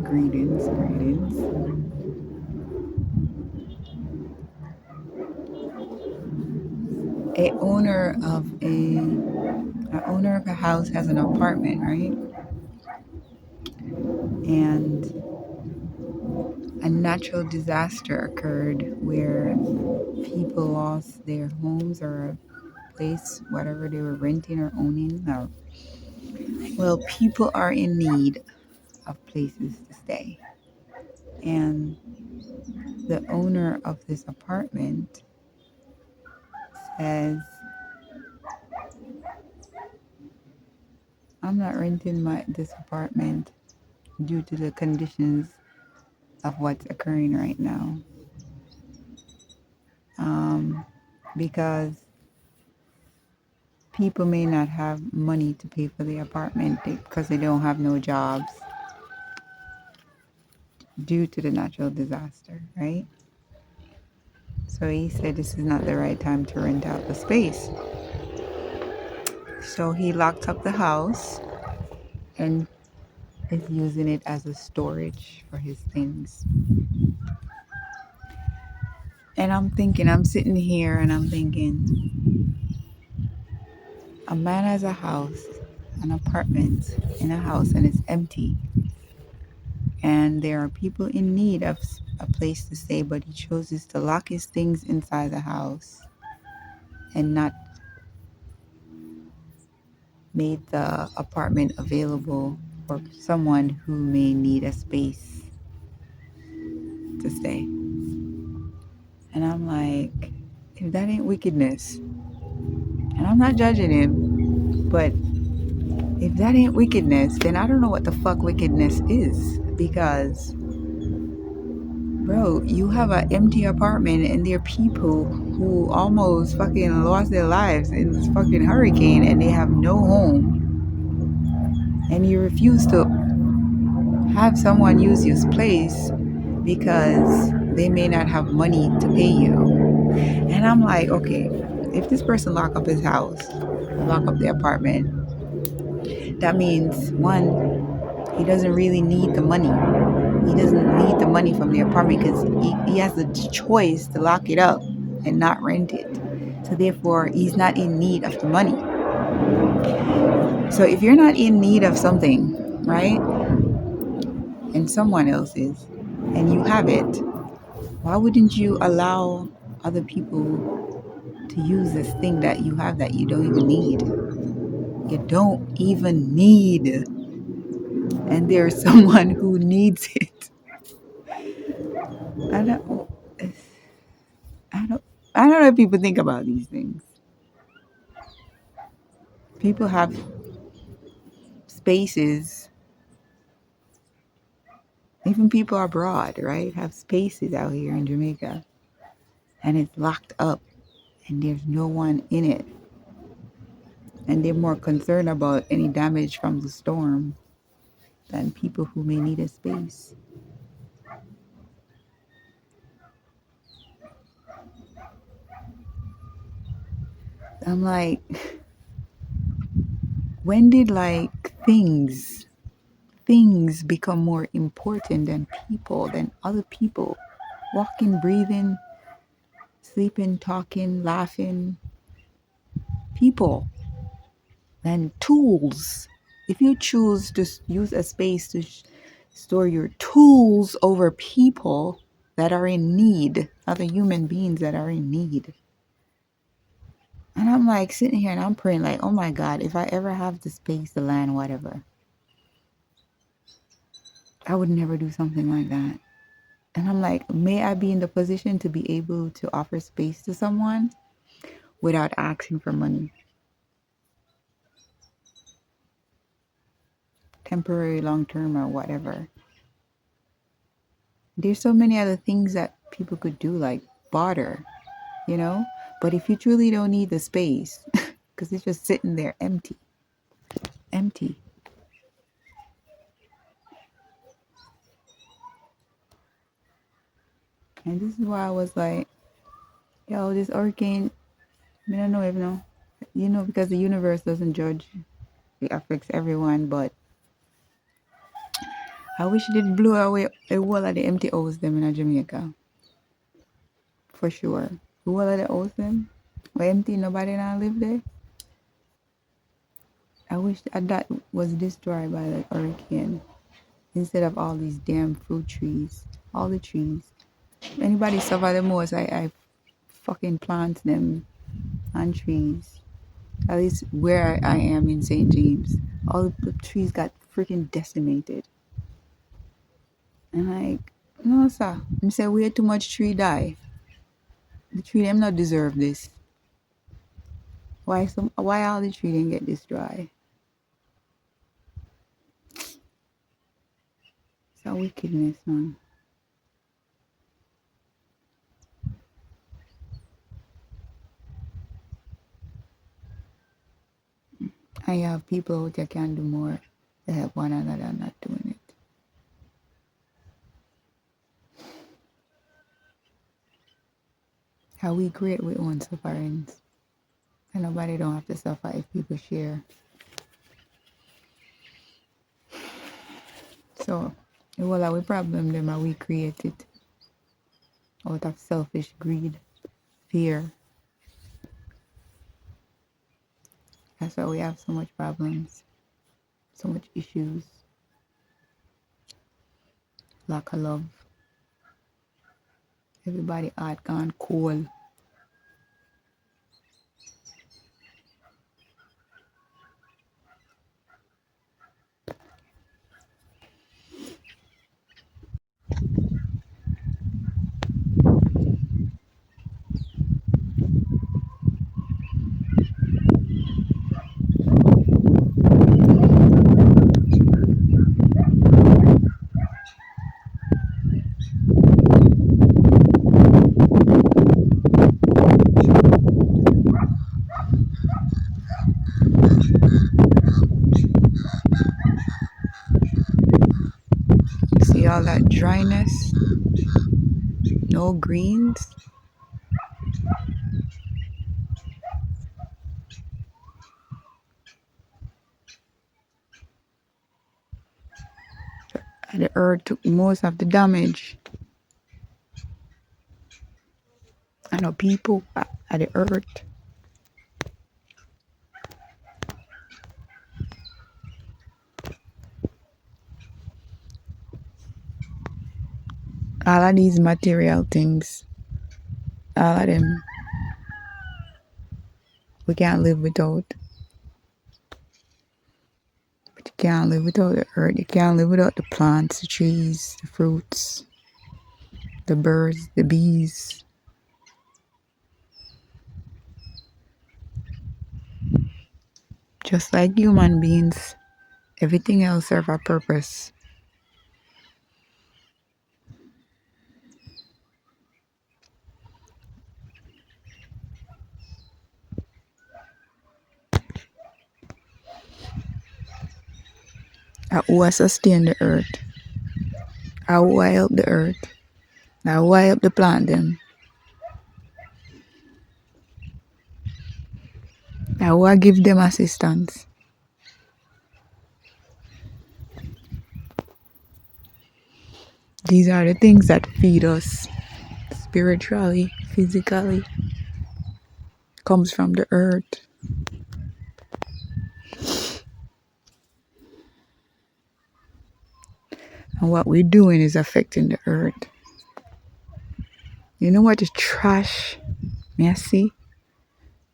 Greetings, greetings. A owner of a owner of a house has an apartment, right? And a natural disaster occurred where people lost their homes or a place, whatever they were renting or owning. Or, well, people are in need of places to stay. And the owner of this apartment says, I'm not renting this apartment due to the conditions of what's occurring right now. Um, because people may not have money to pay for the apartment because they don't have no jobs due to the natural disaster, right? So he said this is not the right time to rent out the space. So he locked up the house and is using it as a storage for his things. And I'm sitting here and I'm thinking, a man has a house, an apartment in a house, and it's empty. And there are people in need of a place to stay, but he chooses to lock his things inside the house and not made the apartment available for someone who may need a space to stay. And I'm like, if that ain't wickedness, and I'm not judging him, but if that ain't wickedness, then I don't know what the fuck wickedness is. Because, bro, you have an empty apartment and there are people who almost fucking lost their lives in this fucking hurricane and they have no home. And you refuse to have someone use your place because they may not have money to pay you. And I'm like, okay, if this person lock up his house, lock up the apartment, that means one, he doesn't really need the money. He doesn't need the money from the apartment because he has the choice to lock it up and not rent it. So therefore, he's not in need of the money. So if you're not in need of something, right, and someone else is, and you have it, why wouldn't you allow other people to use this thing that you have that you don't even need? You don't even need, and there's someone who needs it. I don't, I don't, I don't know if people think about these things. People have spaces, even people abroad, right? Have spaces out here in Jamaica, and it's locked up, and there's no one in it, and they're more concerned about any damage from the storm than people who may need a space. I'm like, when did like things become more important than people, than other people? Walking, breathing, sleeping, talking, laughing, people than tools. If you choose to use a space to store your tools over people that are in need, other human beings that are in need. And I'm like sitting here and I'm praying like, oh my God, if I ever have the space, the land, whatever, I would never do something like that. And I'm like, may I be in the position to be able to offer space to someone without asking for money, temporary, long term, or whatever. There's so many other things that people could do, like barter, you know? But if you truly don't need the space, because it's just sitting there empty, empty. And this is why I was like, yo, this hurricane, I mean, I don't know if because the universe doesn't judge, it affects everyone. But I wish they'd blow away a whole of the empty house them in Jamaica. For sure. The whole of the house them were empty, nobody now live there. I wish that was destroyed by the hurricane instead of all these damn fruit trees. All the trees. Anybody suffer the most, I fucking plant them and trees. At least where I am in St. James, all the trees got freaking decimated. And like, no sir. I say way too much tree die. The tree them not deserve this. Why all the tree didn't get this dry? It's a wickedness, man. And you have people out there can do more to help one another and not doing it. How we create we own sufferings. And nobody don't have to suffer if people share. So, all our problem them are we created out of selfish greed, fear. That's why we have so much problems, so much issues, lack of love. Everybody heart gone cold. See all that dryness, no greens. The earth took most of the damage. I know people at the earth. All of these material things, all of them, we can't live without. But you can't live without the earth. You can't live without the plants, the trees, the fruits, the birds, the bees. Just like human beings, everything else serves a purpose. Who I sustain the earth? Who I help the earth? Who I help the plant them? Who I give them assistance? These are the things that feed us spiritually, physically. Comes from the earth. And what we're doing is affecting the earth. You know what is trash? May I see?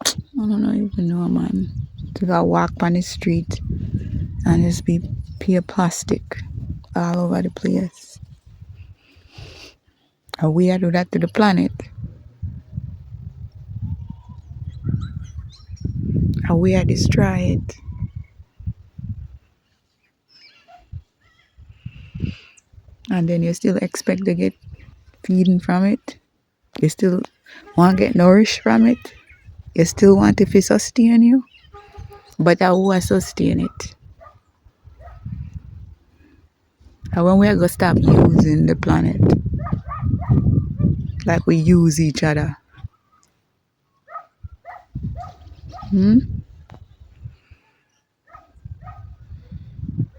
I don't even know, man. To go walk on the street and just be pure plastic all over the place. And we are do that to the planet. And we are destroy it. And then you still expect to get feeding from it. You still want to get nourished from it. You still want it to sustain you. But I will sustain it. And when we are going to stop using the planet like we use each other.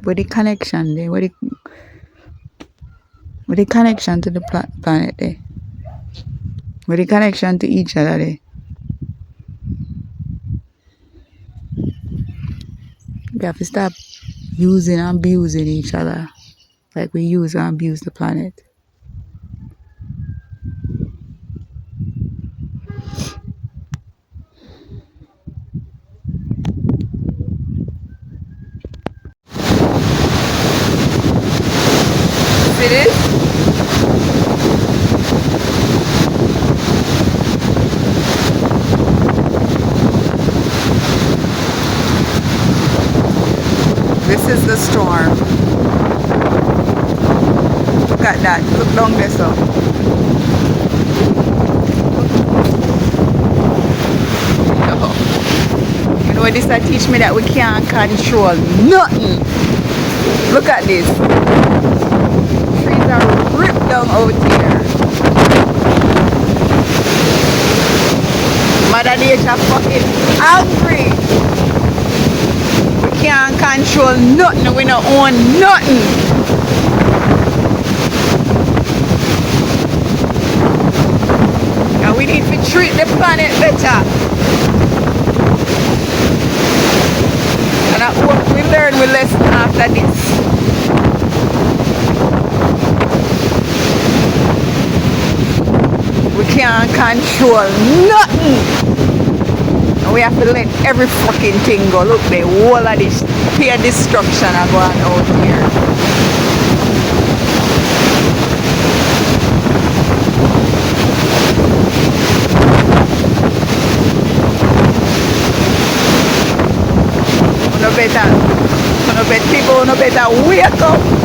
Where the connection there? With the connection to the planet there. With the connection to each other there. We have to stop using and abusing each other like we use and abuse the planet. See this? This is the storm. Look at that. Look down there, so. You know, this teach me that we can't control nothing. Look at this. Trees are ripped down out here. Mother Nature fucking angry. We can't control nothing. We don't own nothing. And we need to treat the planet better. And I hope we learn we lesson after this. We can't control nothing. And we have to let every fucking thing go. Look, the whole of this pure destruction are going out here. People no better wake up.